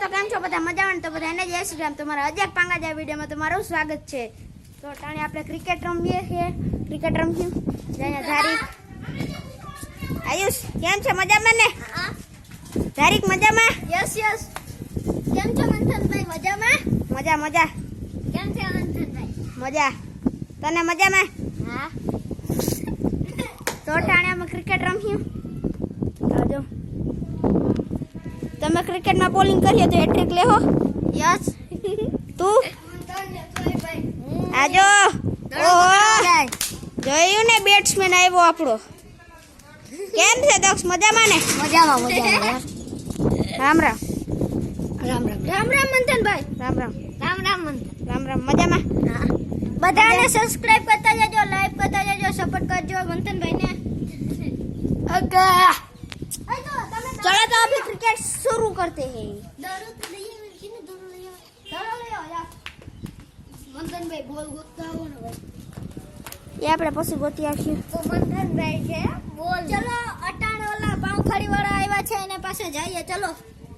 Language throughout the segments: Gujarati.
તો કેમ છો બધા મજામાં? તો બધાને જય શ્રી રામ. તમારા અજય પાંગાજા વિડીયોમાં તમારું સ્વાગત છે. તો ટાણે આપણે ક્રિકેટ રમીએ છીએ. ક્રિકેટ રમીશું. અહીંયા ધારીક આયુષ કેમ છે? મજામાં ને? ધારીક મજામાં? Yes yes. કેમ છો મંથનભાઈ? મજામાં? મજા મજા. કેમ છે મંથનભાઈ? મજા. તને મજામાં? હા. તો ટાણે અમે ક્રિકેટ રમીશું. જો તમે ક્રિકેટમાં બોલિંગ કરીએ તો હેટ્રિક લેહો. યસ. તું આજો જોયું ને બેટ્સમેન આવ્યો આપણો. કેમ છે દક્ષ? મજામાં ને? મજામાં મજામાં. રામ રામ. રામ રામ. રામ રામ મંથનભાઈ. રામ રામ. રામ રામ મંથન. રામ રામ. મજામાં? હા. બધાને સબસ્ક્રાઇબ કરતા જજો, લાઈક કરતા જજો, સપોર્ટ કરજો મંથનભાઈને. अगर चलो तो अभी क्रिकेट शुरू करते हैं. મંથનભાઈ બોલ ગોતતા આવો ને ભાઈ. ये આપણે પછી ગોતી આવશું. તો મંથનભાઈ છે બોલ. ચલો અટાણે ઓલા પાંખડી વાળા આવ્યા છે એના પાસે જઈએ. ચલો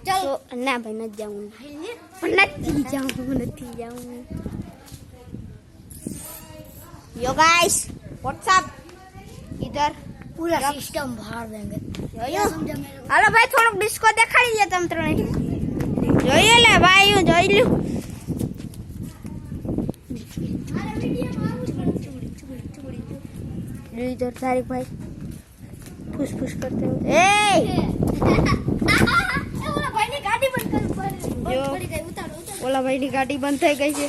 ચલો. તો ના ભાઈ નથી જાઉં. નથી જાઉં. यो गाइस व्हाट्सअप इधर पूरा सिस्टम बाहर देंगे. જોયો? હાલો ભાઈ થોડુંક ડિસ્કો દેખાડી દે તમ ત્રણે. જોઈએ લે ભાઈ હું જોઈ લ્યું. इधर तारिक भाई फुस फुस करते हुए ए ઓલા ભાઈની ગાડી બંધ કરી જો. પડી ગઈ. ઉતારો ઉતારો. ઓલા ભાઈ ની ગાડી બંધ થઈ ગઈ છે.